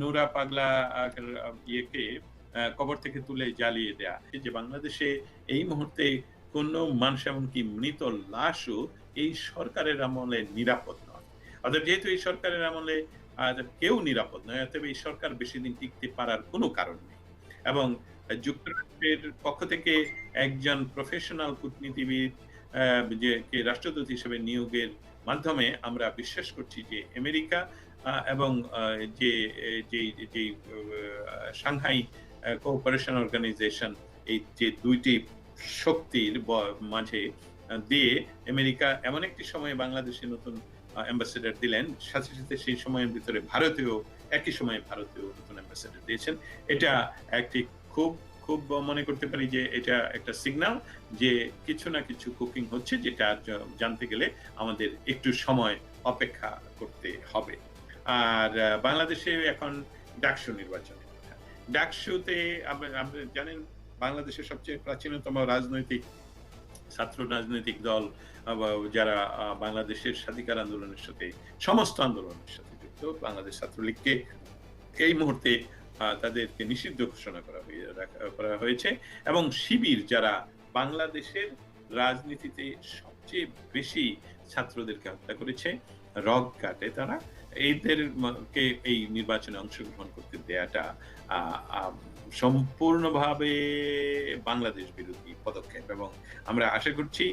নুরা পাগলা ইয়েকে কবর থেকে তুলে জ্বালিয়ে দেয়া। যে বাংলাদেশে এই মুহূর্তে কোনো মানুষ এমনকি মৃত লাশও এই সরকারের আমলে নিরাপদ নয়। অর্থাৎ যেহেতু এই সরকারের আমলে কেউ নিরাপদ নয়, অতএব এই সরকার বেশিদিন টিকতে পারার কোনো কারণ নেই। এবং যুক্তরাষ্ট্রের পক্ষ থেকে একজন প্রফেশনাল কূটনীতিবিদ যে কে রাষ্ট্রদূত হিসেবে নিয়োগের মাধ্যমে আমরা বিশ্বাস করছি যে আমেরিকা এবং যে যেই যেই সাংহাই কোঅপারেশন অর্গানাইজেশন, এই যে ২ টি শক্তির মাঝে দিয়ে আমেরিকা এমন একটি সময়ে বাংলাদেশে নতুন অ্যাম্বাসেডর দিলেন। সাথে, সাথে সেই সময়ের ভিতরে একই সময়ে ভারতীয় নতুন অ্যাম্বাসেডর দিয়েছেন। এটা একটি খুব, খুব মনে করতে পারি যে এটা একটা সিগনাল যে কিছু না কিছু কুকিং হচ্ছে, যেটা জানতে গেলে আমাদের একটু সময় অপেক্ষা করতে হবে। আর বাংলাদেশে এখন ডাকসু নির্বাচনের কথা। ডাকসুতে আপনি জানেন বাংলাদেশের সবচেয়ে প্রাচীনতম ছাত্র রাজনৈতিক দল যারা বাংলাদেশের স্বাধিকার আন্দোলনের সাথে, সমস্ত আন্দোলনের সাথে যুক্ত, বাংলাদেশ ছাত্রলীগকে এই মুহূর্তে তাদেরকে নিষিদ্ধ ঘোষণা করা হয়েছে। এবং শিবির, যারা বাংলাদেশের রাজনীতিতে সবচেয়ে বেশি ছাত্রদেরকে হত্যা করেছে, রগ কাটে তারা, এদেরকে এই নির্বাচনে অংশগ্রহণ করতে দেয়াটা সম্পূর্ণভাবে বাংলাদেশ বিরোধী পদক্ষেপ। এবং আমরা আশা করছি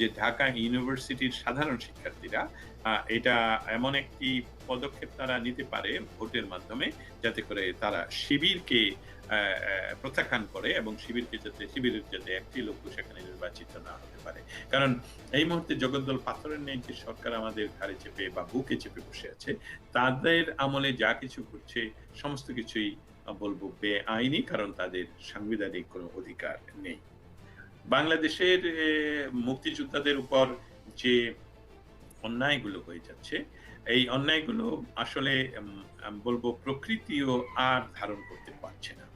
যে ঢাকা ইউনিভার্সিটির সাধারণ শিক্ষার্থীরা এটা এমন একটি পদক্ষেপ তারা নিতে পারে ভোটের মাধ্যমে, যাতে করে তারা শিবিরকে প্রত্যাখ্যান করে এবং শিবিরের যাতে একটি লোক সেখানে নির্বাচিত না হতে পারে। কারণ এই মুহূর্তে জগদ্দল পাথরের ন্যায় যে সরকার আমাদের ঘাড়ে চেপে বা বুকে চেপে বসে আছে, তাদের আমলে যা কিছু ঘটছে সমস্ত কিছুই বলবো বেআইনি, কারণ তাদের সাংবিধানিক কোনো অধিকার নেই। বাংলাদেশের মুক্তিযোদ্ধাদের উপর যে অন্যায়গুলো হয়ে যাচ্ছে, এই অন্যায়গুলো আসলে বলবো প্রকৃতিও আর ধারণ করতে পারছে না।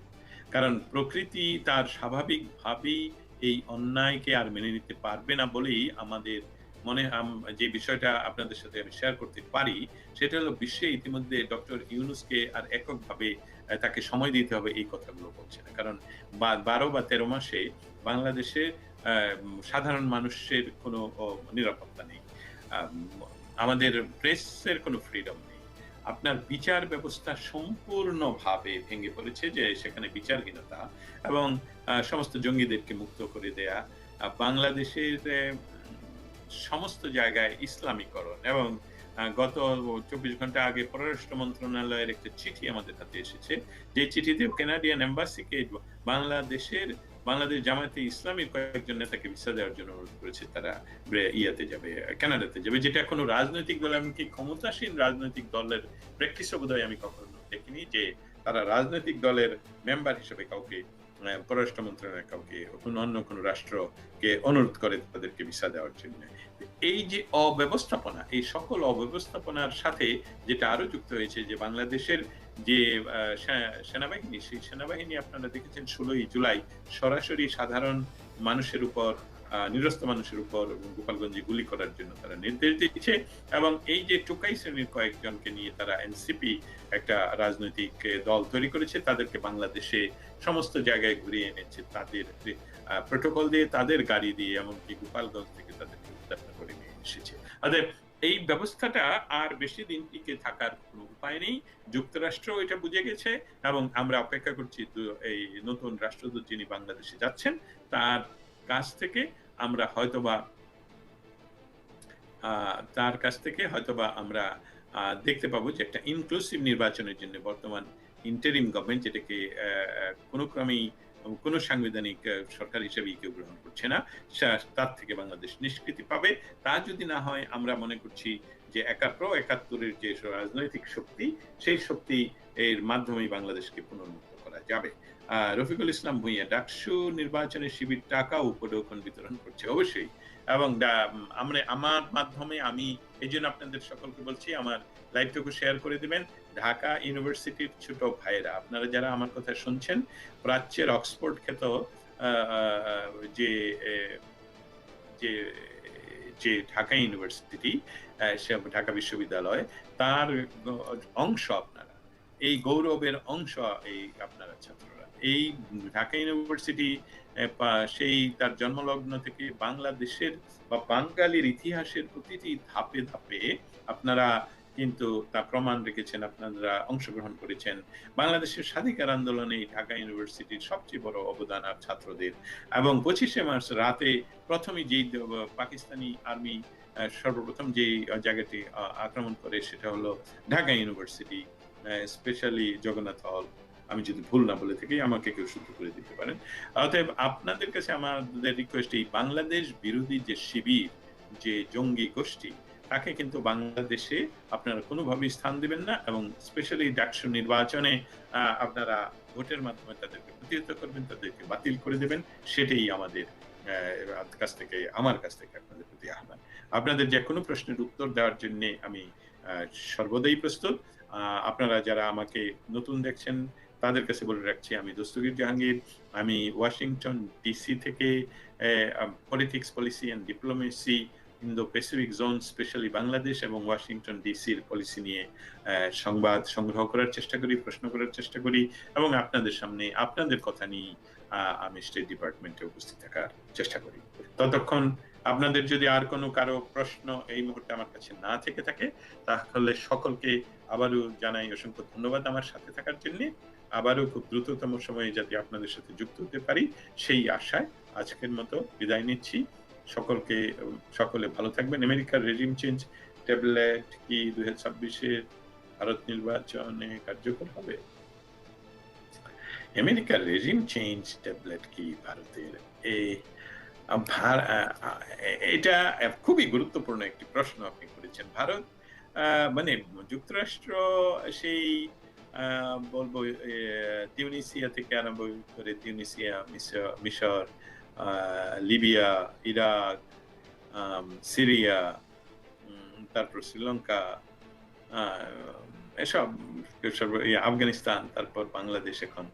কারণ প্রকৃতি তার স্বাভাবিকভাবেই এই অন্যায়কে আর মেনে নিতে পারবে না বলেই আমাদের যে বিষয়টা আপনাদের সাথে আমি শেয়ার করতে পারি, সেটা হলো বিশ্বে ইতিমধ্যে ডক্টর ইউনূসকে আর এককভাবে তাকে সময় দিতে হবে এই কথাগুলো বলছে না। কারণ ১২ বা ১৩ মাসে বাংলাদেশে সাধারণ মানুষের কোনো নিরাপত্তা নেই। আমাদের প্রেসের কোনো ফ্রিডম নেই। আপনার বিচার ব্যবস্থা সম্পূর্ণভাবে ভেঙে পড়েছে, যে সেখানে বিচারহীনতা এবং সমস্ত জঙ্গিদেরকে মুক্ত করে দেয়া, বাংলাদেশের সমস্ত জায়গায় ইসলামীকরণ। এবং গত ২৪ ঘন্টা আগে পররাষ্ট্র মন্ত্রণালয়ের একটা চিঠি আমাদের হাতে এসেছে, যে চিঠিতে কানাডিয়ান এম্বাসিকে বাংলাদেশ জামায়াতে ইসলামীর কয়েকজন নেতাকে ভিসা দেওয়ার জন্য অনুরোধ করেছে। তারা কানাডাতে যাবে, যেটা কোনো রাজনৈতিক দল, এমনকি ক্ষমতাসীন রাজনৈতিক দলের প্র্যাকটিসও বোধহয় আমি কখনো দেখিনি, যে তারা রাজনৈতিক দলের মেম্বার হিসেবে কাউকে, পররাষ্ট্র মন্ত্রণালয়ের কাউকে অন্য কোনো রাষ্ট্রকে অনুরোধ করে তাদেরকে ভিসা দেওয়ার জন্য। এই যে অব্যবস্থাপনা, এই সকল অব্যবস্থাপনার সাথে যেটা আরো যুক্ত হয়েছে, যে বাংলাদেশের যে সেনাবাহিনী, সেই সেনাবাহিনী আপনারা দেখেছেন ১৬ই জুলাই সরাসরি সাধারণ মানুষের উপর, নিরস্ত্র মানুষের উপর গোপালগঞ্জে গুলি করার জন্য তারা নির্দেশ দিচ্ছে। এবং এই যে টোকাই শ্রেণীর কয়েকজনকে নিয়ে তারা এনসিপি একটা রাজনৈতিক দল তৈরি করেছে, তাদেরকে বাংলাদেশে সমস্ত জায়গায় ঘুরিয়ে এনেছে, তাদের প্রোটোকল দিয়ে, তাদের গাড়ি দিয়ে, এমনকি গোপালগঞ্জ থেকে তাদেরকে উদ্ধার করে নিয়ে এসেছে। অতএব এই ব্যবস্থাটা আর বেশি দিন টিকে থাকার কোনো উপায় নেই। যুক্তরাষ্ট্র এটা বুঝে গেছে এবং আমরা অপেক্ষা করছি এই নতুন রাষ্ট্রদূত যিনি বাংলাদেশে যাচ্ছেন, তার কাছ থেকে আমরা হয়তোবা আমরা দেখতে পাবো যে একটা ইনক্লুসিভ নির্বাচনের জন্য বর্তমান ইন্টারিম গভর্নমেন্ট, যেটাকে কোনো ক্রমেই কোনো সাংবিধানিক সরকার হিসেবে কেউ গ্রহণ করছে না, তার থেকে বাংলাদেশ নিষ্কৃতি পাবে। তা যদি না হয়, আমরা মনে করছি যে ৭১-৭১-এর যে রাজনৈতিক শক্তি, সেই শক্তি এর মাধ্যমেই বাংলাদেশকে পুনর্মুক্ত করা যাবে। রফিকুল ইসলাম ভূঁইয়া, ডাকসু নির্বাচনে শিবির টাকা ও উপঢৌকন বিতরণ করছে অবশ্যই। এবং আমার মাধ্যমে আমি এই জন্য আপনাদের সকলকে বলছি, আমার লাইভটুকু শেয়ার করে দিবেন। ঢাকা ইউনিভার্সিটির ছোট ভাইয়েরা, আপনারা যারা আমার কথা শুনছেন, প্রাচ্যের অক্সফোর্ড খ্যাত যে যে ঢাকা ইউনিভার্সিটি, ঢাকা বিশ্ববিদ্যালয়, তার অংশ আপনারা এই গৌরবের অংশ এই আপনারা ছাত্ররা। এই ঢাকা ইউনিভার্সিটি সেই তার জন্মলগ্ন থেকে বাংলাদেশের বা বাঙালির ইতিহাসের প্রতিটি ধাপে, ধাপে আপনারা কিন্তু তা প্রমাণ রেখেছেন, আপনারা অংশগ্রহণ করেছেন। বাংলাদেশের স্বাধিকার আন্দোলনে এই ঢাকা ইউনিভার্সিটির সবচেয়ে বড় অবদান আর ছাত্রদের। এবং ২৫শে মার্চ রাতে ১ম এই যেই পাকিস্তানি আর্মি সর্বপ্রথম যেই জায়গাটি আক্রমণ করে সেটা হলো ঢাকা ইউনিভার্সিটি, স্পেশালি জগন্নাথ হল। আমি যদি ভুল না বলে থাকি আমাকে কেউ শুদ্ধ করে দিতে পারেন। অতএব আপনাদের কাছে আমাদের রিকোয়েস্ট, এই বাংলাদেশ বিরোধী যে শিবির, যে জঙ্গি গোষ্ঠী, তাকে কিন্তু বাংলাদেশে আপনারা কোনোভাবেই স্থান দিবেন না এবং স্পেশালি ডাকসু নির্বাচনে আপনারা ভোটের মাধ্যমে তাদেরকে প্রতিহত করবেন, তাদেরকে বাতিল করে দেবেন। সেটাই আমাদের আমার কাছ থেকে আপনাদের প্রতি আহ্বান। আপনাদের যেকোনো প্রশ্নের উত্তর দেওয়ার জন্যে আমি সর্বদাই প্রস্তুত। আপনারা যারা আমাকে নতুন দেখছেন তাদের কাছে বলে রাখছি, আমি দস্তগীর জাহাঙ্গীর। আমি ওয়াশিংটন ডিসি থেকে politics, policy and diplomacy Indo Pacific zone, specially Bangladesh এবং ওয়াশিংটন ডিসির পলিসি নিয়ে সংবাদ সংগ্রহ করার চেষ্টা করি, প্রশ্ন করার চেষ্টা করি এবং আপনাদের সামনে আপনাদের কথা নিয়ে আমি স্টেট ডিপার্টমেন্টে উপস্থিত থাকার চেষ্টা করি। ততক্ষণ আপনাদের যদি আর কোনো কারো প্রশ্ন এই মুহূর্তে আমার কাছে না থেকে থাকে, তাহলে সকলকে আবারও জানাই অসংখ্য ধন্যবাদ আমার সাথে থাকার জন্য। আবারও খুব দ্রুততম সময়ে যাতে আপনাদের সাথে যুক্ত হতে পারি সেই আশায় আজকের মতো বিদায় নিচ্ছি। সকলে ভালো থাকবেন। আমেরিকার রেজিম চেঞ্জ ট্যাবলেট কি 2026-এর ভারত নির্বাচনে কার্যকর হবে? আমেরিকার রেজিম চেঞ্জ ট্যাবলেট কি ভারতের এটা খুবই গুরুত্বপূর্ণ একটি প্রশ্ন আপনি করেছেন। ভারত মানে যুক্তরাষ্ট্র সেই বলবো তিউনিসিয়া থেকে আরম্ভ করে মিশর, লিবিয়া, ইরাক, সিরিয়া, তারপর শ্রীলঙ্কা, এসব আফগানিস্তান, তারপর বাংলাদেশ, এখন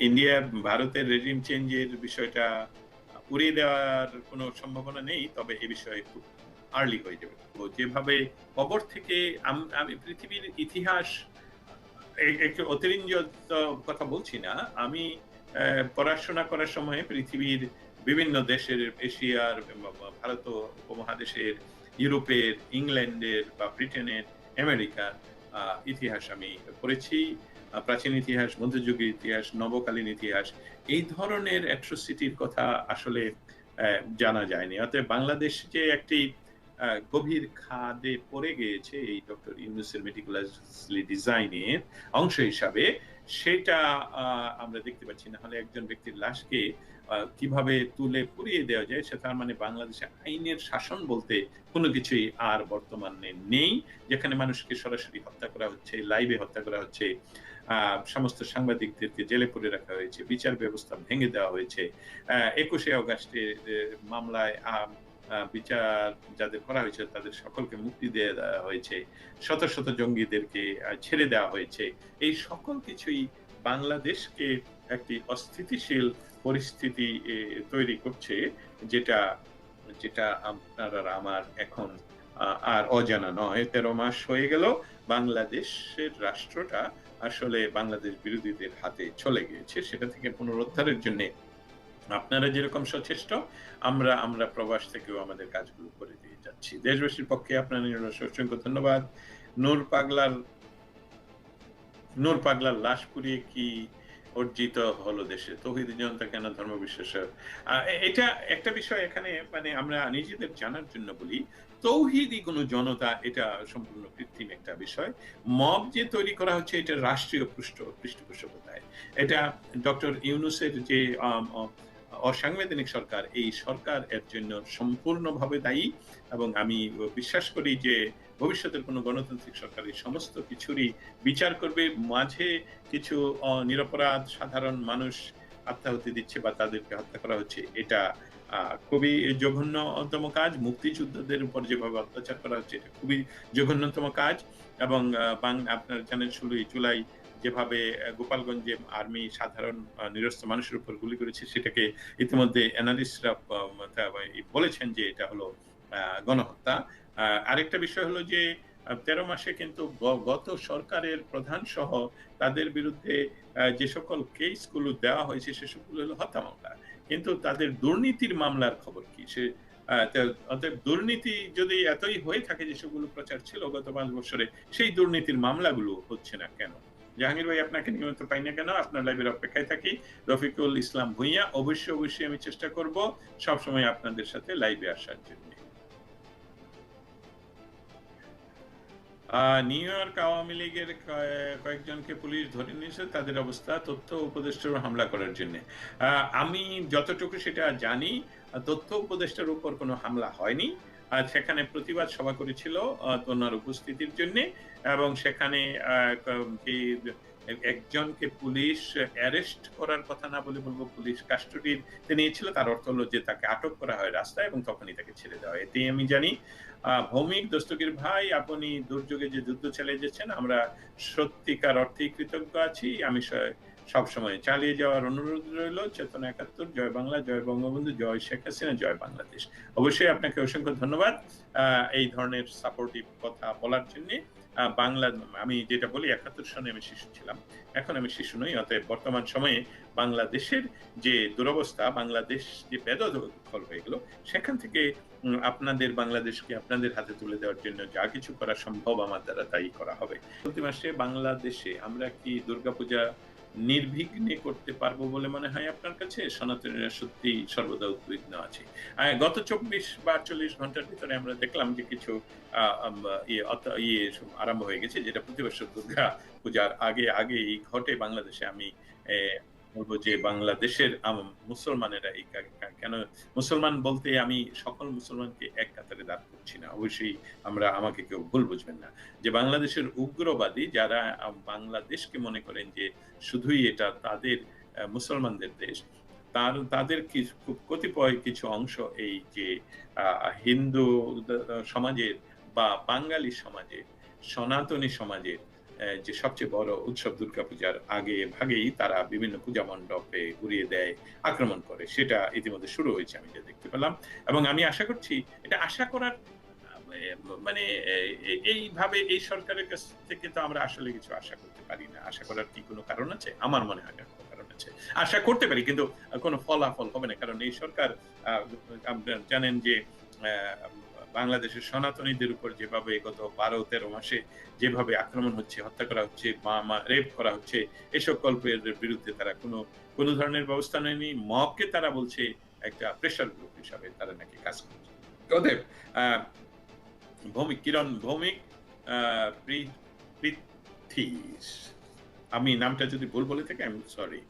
ইন্ডিয়া। ভারতের রেজিম চেঞ্জের বিষয়টা উড়িয়ে দেওয়ার কোনো সম্ভাবনা নেই, তবে এ বিষয়ে খুব আর্লি হয়ে যাবে। যেভাবে কবর থেকে আমি পৃথিবীর ইতিহাস একটু অতিরঞ্জিত কথা বলছি না, আমি পড়াশোনা করার সময় পৃথিবীর বিভিন্ন দেশের, এশিয়ার, ভারত উপমহাদেশের, ইউরোপের, ইংল্যান্ডের বা ব্রিটেনের, আমেরিকার ইতিহাস আমি পড়েছি। প্রাচীন ইতিহাস, মধ্যযুগের ইতিহাস, নবকালীন ইতিহাস, এই ধরনের অ্যাট্রোসিটির কথা আসলে জানা যায়নি। অতএব বাংলাদেশ যে একটি গভীর খাদে পড়ে গিয়েছে এই ডক্টর ইউনূসের মেটিকুলাসলি ডিজাইনের অংশ হিসাবে, সেটা আমরা দেখতে পাচ্ছি। না হলে একজন ব্যক্তির লাশকে কিভাবে তুলে পুড়িয়ে দেওয়া যায়, সে তার মানে বাংলাদেশে আইনের শাসন বলতে কোনো কিছুই আর বর্তমানে নেই, যেখানে মানুষকে সরাসরি হত্যা করা হচ্ছে, লাইভে হত্যা করা হচ্ছে, সমস্ত সাংবাদিকদেরকে জেলে পুরে রাখা হয়েছে, বিচার ব্যবস্থা ভেঙে দেওয়া হয়েছে। ২১শে অগাস্টের মামলায় বিচার যাদের করা হয়েছে তাদের সকলকে মুক্তি দিয়ে দেওয়া হয়েছে, শত শত জঙ্গিদেরকে ছেড়ে দেওয়া হয়েছে। এই সকল কিছুই বাংলাদেশকে একটি অস্থিতিশীল পরিস্থিতি তৈরি করছে, যেটা যেটা আপনার আর আমার এখন আর অজানা নয়। ১৩ মাস হয়ে গেল বাংলাদেশের রাষ্ট্রটা আসলে বাংলাদেশ বিরোধীদের হাতে চলে গিয়েছে। সেটা থেকে পুনরুদ্ধারের জন্য আপনারা যেরকম সচেষ্ট, আমরা প্রবাস থেকেও আমাদের কাজগুলো করে দিয়ে যাচ্ছি। দেশবাসীর পক্ষে আপনাদের অসংখ্য ধন্যবাদ। নূর পাগলার লাশ পুড়িয়ে কি অর্জিত হলো দেশে? তৌহিদি জনতা কেন ধর্ম বিশ্বাস? এটা একটা বিষয় এখানে, মানে আমরা নিজেদের জানার জন্য বলি, তৌহিদি কোনো জনতা এটা সম্পূর্ণ কৃত্রিম একটা বিষয়। মব যে তৈরি করা হচ্ছে এটা রাষ্ট্রীয় পৃষ্ঠপোষকতায়। এটা ডক্টর ইউনূসের যে অসাংবিধানিক সরকার, এই সরকার এর জন্য সম্পূর্ণভাবে দায়ী এবং আমি বিশ্বাস করি যে ভবিষ্যতের কোনো গণতান্ত্রিক সরকার এই সমস্ত কিছুরই বিচার করবে। মাঝে কিছু নিরপরাধ সাধারণ মানুষ আত্মাহুতি দিচ্ছে বা তাদেরকে হত্যা করা হচ্ছে, এটা খুবই জঘন্যতম কাজ। মুক্তিযোদ্ধাদের উপর যেভাবে অত্যাচার করা হচ্ছে এটা খুবই জঘন্যতম কাজ। এবং আপনারা জানেন ১৬ই জুলাই যেভাবে গোপালগঞ্জে আর্মি সাধারণ নিরস্ত্র মানুষের উপর গুলি করেছে, সেটাকে ইতিমধ্যে অ্যানালিস্টরা বলেছেন যে এটা হলো গণহত্যা। আরেকটা বিষয় হলো যে 13 মাসে কিন্তু গত সরকারের প্রধান সহ তাদের বিরুদ্ধে যে সকল কেসগুলো দেওয়া হয়েছে সেসবগুলো হলো হত্যা মামলা। কিন্তু তাদের দুর্নীতির মামলার খবর কি? অতএব দুর্নীতি যদি এতই হয়ে থাকে যেসবগুলো প্রচার ছিল গত ৫ বছরে, সেই দুর্নীতির মামলাগুলো হচ্ছে না কেন? জাহাঙ্গীর ভাই, আপনাকে নিয়মিত পাই না কেন? আপনার লাইভের অপেক্ষায় থাকি। রফিকুল ইসলাম ভূঁইয়া, অবশ্যই আমি চেষ্টা করব সবসময় আপনাদের সাথে লাইভে আসার জন্যে। নিউ ইয়র্ক আওয়ামী লীগের কয়েকজনকে পুলিশ ধরে নিয়েছে তাদের অবস্থা তথ্য উপদেষ্টার উপর হামলা করার জন্যে। আমি যতটুকু সেটা জানি, তথ্য উপদেষ্টার উপর কোনো হামলা হয়নি। সেখানে প্রতিবাদ সভা করেছিল ওনার উপস্থিতির জন্যে, এবং সেখানে যে একজনকে পুলিশ অ্যারেস্ট করার কথা না বলে বলব পুলিশ কাস্টডিতে নিয়েছিল, তার অর্থ হলো যে তাকে আটক করা হয় রাস্তায় এবং তখনই তাকে ছেড়ে দেওয়া হয়। এটাই আমি জানি। ভৌমিক দস্তগীর ভাই, আপনি দুর্যোগে যে যুদ্ধ চালিয়ে যাচ্ছেন, আমরা সত্যিকার অর্থেই কৃতজ্ঞ আছি। আমি সবসময় চালিয়ে যাওয়ার অনুরোধ রইল। চেতনা ৭১, জয় বাংলা, জয় বঙ্গবন্ধু, জয় শেখ হাসিনা, জয় বাংলাদেশ। অবশ্যই আপনাকে অসংখ্য ধন্যবাদ এই ধরনের সাপোর্টিভ কথা বলার জন্যে। বাংলা, আমি যেটা বলি ৭১ সনে আমি শিশু ছিলাম। এখন আমি শিশু নই। অতএব বর্তমান সময়ে বাংলাদেশের যে দুরবস্থা, বাংলাদেশ যে বেদখল হয়ে গেল, সেখান থেকে আপনাদের বাংলাদেশকে আপনাদের হাতে তুলে দেওয়ার জন্য যা কিছু করা সম্ভব আমার দ্বারা তাই করা হবে। চলতি মাসে বাংলাদেশে আমরা কি দুর্গাপূজা নির্বিঘ্নে করতে পারবো বলে মনে হয় আপনার কাছে? সনাতনীরা সত্যিই সর্বদা উদ্বিগ্ন আছে। গত ২৪ বা ৪৮ ঘন্টার ভিতরে আমরা দেখলাম যে কিছু আ আম আরম্ভ হয়ে গেছে, যেটা প্রতি বছর দুর্গা পূজার আগেই ঘটে বাংলাদেশে। আমি এ বলব যে বাংলাদেশের মুসলমানেরা এই কেন, মুসলমান বলতে আমি সকল মুসলমানকে এক কাতারে দাঁড় করছি না। অবশ্যই আমাকে কেউ ভুল বুঝবেন না। যে বাংলাদেশের উগ্রবাদী যারা বাংলাদেশকে মনে করেন যে শুধুই এটা তাদের মুসলমানদের দেশ, তাদের খুব কতিপয় কিছু অংশ এই যে হিন্দু সমাজের বা বাঙালি সমাজের, সনাতনী সমাজের যে সবচেয়ে বড় উৎসব দুর্গাপূজার আগে ভাগেই তারা বিভিন্ন পূজা মণ্ডপে ঘুরিয়ে দেয়, আক্রমণ করে। সেটা ইতিমধ্যে শুরু হয়েছে আমি যা দেখতে পেলাম। এবং আমি আশা করছি, এটা আশা করার মানে এইভাবে এই সরকারের কাছ থেকে তো আমরা আসলে কিছু আশা করতে পারি না। আশা করার কি কোনো কারণ আছে? আমার মনে হয় না কোনো কারণ আছে। আশা করতে পারি কিন্তু কোনো ফলাফল হবে না। কারণ এই সরকার, আপনারা জানেন যে আ বাংলাদেশের সনাতনীদের উপর যেভাবে গত ১২-১৩ মাসে যেভাবে আক্রমণ হচ্ছে, হত্যা করা হচ্ছে, রেপ করা হচ্ছে, এসব কল্পের বিরুদ্ধে তারা কোনো ধরনের ব্যবস্থা নেয়নি। মবকে তারা বলছে একটা প্রেশার গ্রুপ হিসাবে তারা নাকি কাজ করছে। অতএব কিরণ ভৌমিক, আ পৃ পৃথ্বীশ, আমি নামটা যদি ভুল বলে থাকি আই এম সরি।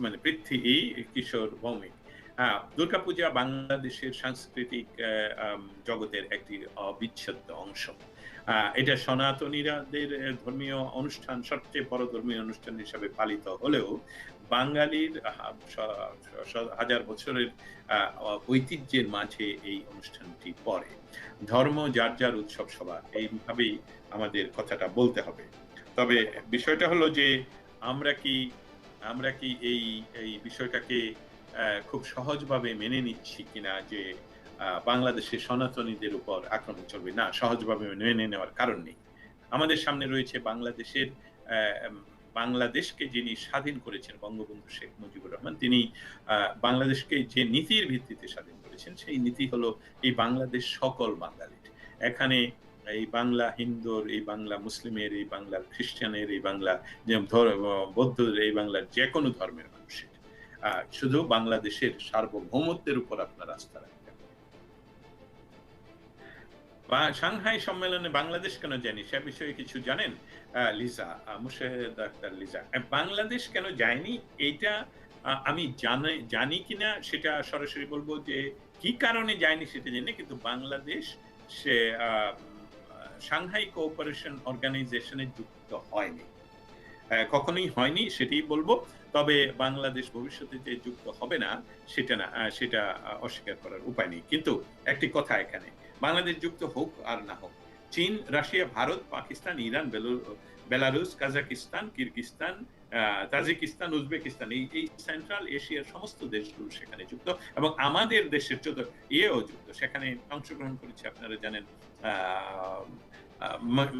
মানে পৃথ্বী কিশোর ভৌমিক। দুর্গাপূজা বাংলাদেশের সাংস্কৃতিক জগতের একটি অবিচ্ছেদ্য অংশ। এটা সনাতনীদের ধর্মীয় অনুষ্ঠান, সবচেয়ে বড় ধর্মীয় অনুষ্ঠান হিসাবে পালিত হলেও বাঙালির হাজার বছরের ঐতিহ্যের মাঝে এই অনুষ্ঠানটি পড়ে। ধর্ম যার উৎসব সবার, এইভাবেই আমাদের কথাটা বলতে হবে। তবে বিষয়টা হলো যে আমরা কি এই বিষয়টাকে খুব সহজভাবে মেনে নিচ্ছি কিনা যে বাংলাদেশের সনাতনীদের উপর আক্রমণ চলবে? না, সহজভাবে মেনে নেওয়ার কারণ নেই। আমাদের সামনে রয়েছে বাংলাদেশকে যিনি স্বাধীন করেছেন বঙ্গবন্ধু শেখ মুজিবুর রহমান। তিনি বাংলাদেশকে যে নীতির ভিত্তিতে স্বাধীন করেছেন, সেই নীতি হলো এই বাংলাদেশ সকল বাঙালির। এখানে এই বাংলা হিন্দুর, এই বাংলা মুসলিমের, এই বাংলার খ্রিস্টানের, এই বাংলা বৌদ্ধদের, এই বাংলার যেকোনো ধর্মের মানুষের। শুধু বাংলাদেশের সার্বভৌমত্বের উপর আপনার আস্থা রাখবেন। সাংহাই সম্মেলনে বাংলাদেশ কেন যায়নি সে বিষয়ে কিছু জানেন? লিজা, মুর্শেদ আক্তার লিজা। বাংলাদেশ কেন যায়নি এইটা আমি জানি কিনা সেটা সরাসরি বলব যে কি কারণে যায়নি সেটা জানি, কিন্তু বাংলাদেশ সে সাংহাই কোঅপারেশন অর্গানাইজেশনে যুক্ত হয়নি। কখনোই হয়নি সেটাই বলব। তবে বাংলাদেশ ভবিষ্যতে যে যুক্ত হবে না সেটা অস্বীকার করার উপায় নেই। কিন্তু একটি কথা এখানে, বাংলাদেশ যুক্ত হোক আর না হোক, চীন, Russia, Bharat, Pakistan, Iran, Belarus, Kazakhstan, Kyrgyzstan, Tajikistan, Uzbekistan এই সেন্ট্রাল এশিয়ার সমস্ত দেশগুলো সেখানে যুক্ত এবং আমাদের দেশের ইয়েও যুক্ত। সেখানে অংশগ্রহণ করেছে আপনারা জানেন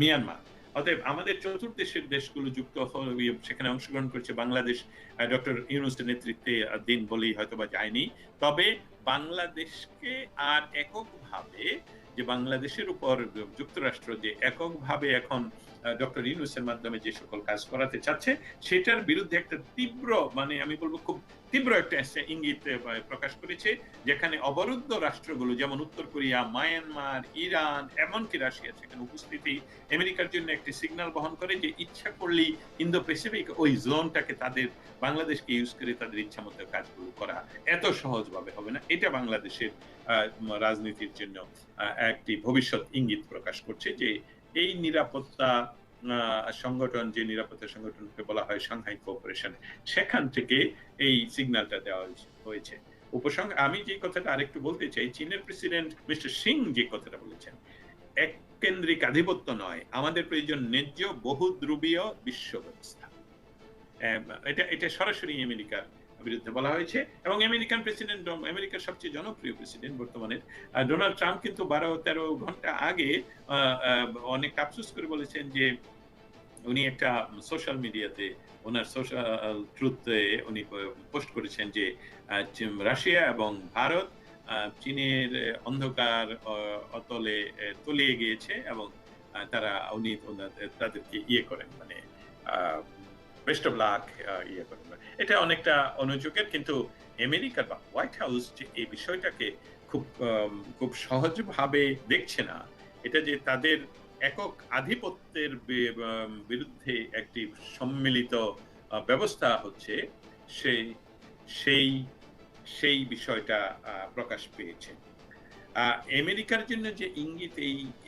মিয়ানমার। অতএব আমাদের চতুর্দেশের দেশগুলো যুক্ত সেখানে অংশগ্রহণ করেছে। বাংলাদেশ ডক্টর ইউনূসের নেতৃত্বে দিন বলেই হয়তোবা যায়নি। তবে বাংলাদেশকে আর এককভাবে যে বাংলাদেশের উপর যুক্তরাষ্ট্র যে এককভাবে এখন ডক্টর ইউনূসের মাধ্যমে যে সকল কাজ করাতে চাচ্ছে সেটার বিরুদ্ধে একটা তীব্র মানে আমি বলবো খুব তীব্র একটা ইঙ্গিত প্রকাশ করেছে, যেখানে অবরুদ্ধ রাষ্ট্রগুলো যেমন উত্তর কোরিয়া, মায়ানমার, ইরান, এমনকি রাশিয়া সেখানে উপস্থিতি আমেরিকার জন্য একটি সিগন্যাল বহন করে যে ইচ্ছা করলেই ইন্দো প্যাসিফিক ওই জোনটাকে তাদের বাংলাদেশকে ইউজ করে তাদের ইচ্ছা মতো কাজগুলো করা এত সহজভাবে হবে না। এটা বাংলাদেশের রাজনীতির জন্য একটি ভবিষ্যৎ ইঙ্গিত প্রকাশ করছে যে এই নিরাপত্তা সংগঠন, যে নিরাপত্তা সংগঠনকে বলা হয় সাংহাই কোঅপারেশন, সেখান থেকে এই সিগন্যালটা দেওয়া হয়েছে। উপসংহারে আমি যে কথাটা আরেকটু বলতে চাই, চীনের প্রেসিডেন্ট মিস্টার সিং যে কথাটা বলেছেন, এক কেন্দ্রিক আধিপত্য নয়, আমাদের প্রয়োজন ন্যায্য বহুধ্রুবীয় বিশ্ব ব্যবস্থা। এটা সরাসরি আমেরিকার বিরুদ্ধে বলা হয়েছে এবং আমেরিকান প্রেসিডেন্ট, আমেরিকার সবচেয়ে জনপ্রিয় প্রেসিডেন্ট বর্তমানে ডোনাল্ড ট্রাম্প কিন্তু 12-13 ঘন্টা আগে অনেক আফসোস করে বলেছেন যে উনি একটা সোশ্যাল মিডিয়াতে ওনার সোশ্যাল ট্রুথে উনি পোস্ট করেছেন যে রাশিয়া এবং ভারত চীনের অন্ধকার অতলে তলিয়ে গিয়েছে এবং উনি তাদেরকে ইয়ে করেন মানে বেস্ট অফ লাক ইয়ে করেন। এটা অনেকটা অনুযোগের, কিন্তু আমেরিকার বা হোয়াইট হাউস যে এই বিষয়টাকে খুব সহজভাবে দেখছে না। এটা যে তাদের একক আধিপত্যের বিরুদ্ধে একটি সম্মিলিত ব্যবস্থা হচ্ছে সেই বিষয়টা প্রকাশ পেয়েছে। আমেরিকার জন্য যে ইঙ্গিত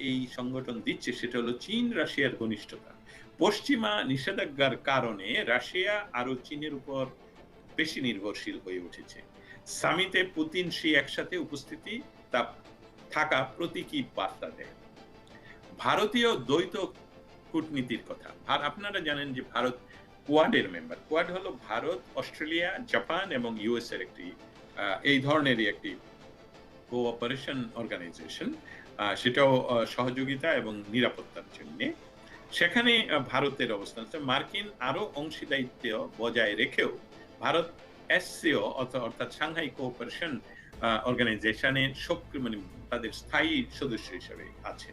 এই সংগঠন দিচ্ছে সেটা হলো চীন রাশিয়ার ঘনিষ্ঠতা। পশ্চিমা নিষেধাজ্ঞার কারণে রাশিয়া আরো চীনের উপর বেশি নির্ভরশীল হয়ে উঠেছে। সামিটে পুতিন শি একসাথে উপস্থিতি থাকা প্রতীকী বার্তা দেয়। ভারতীয় দ্বৈত কূটনীতির কথা, আপনারা জানেন যে ভারত কোয়াডের মেম্বার। কোয়াড হলো ভারত, অস্ট্রেলিয়া, জাপান এবং ইউএস এর একটি এই ধরনেরই একটি কোঅপারেশন অর্গানাইজেশন, সেটাও সহযোগিতা এবং নিরাপত্তার জন্য। সেখানে ভারতের অবস্থান, মার্কিন আরো অংশীদারিত্ব বজায় রেখেও ভারত এসসিও অর্থাৎ সাংহাই কোঅপারেশন অর্গানাইজেশনের মানে তাদের স্থায়ী সদস্য হিসেবে আছে।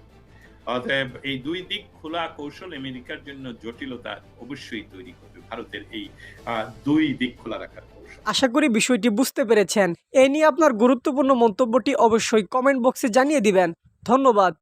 অতএব এই দুই দিক খোলা কৌশল আমেরিকার জন্য জটিলতা অবশ্যই তৈরি করবে, ভারতের এই দুই দিক খোলা রাখার কৌশল। আশা করি বিষয়টি বুঝতে পেরেছেন। এই নিয়ে আপনার গুরুত্বপূর্ণ মন্তব্যটি অবশ্যই কমেন্ট বক্সে জানিয়ে দিবেন। ধন্যবাদ।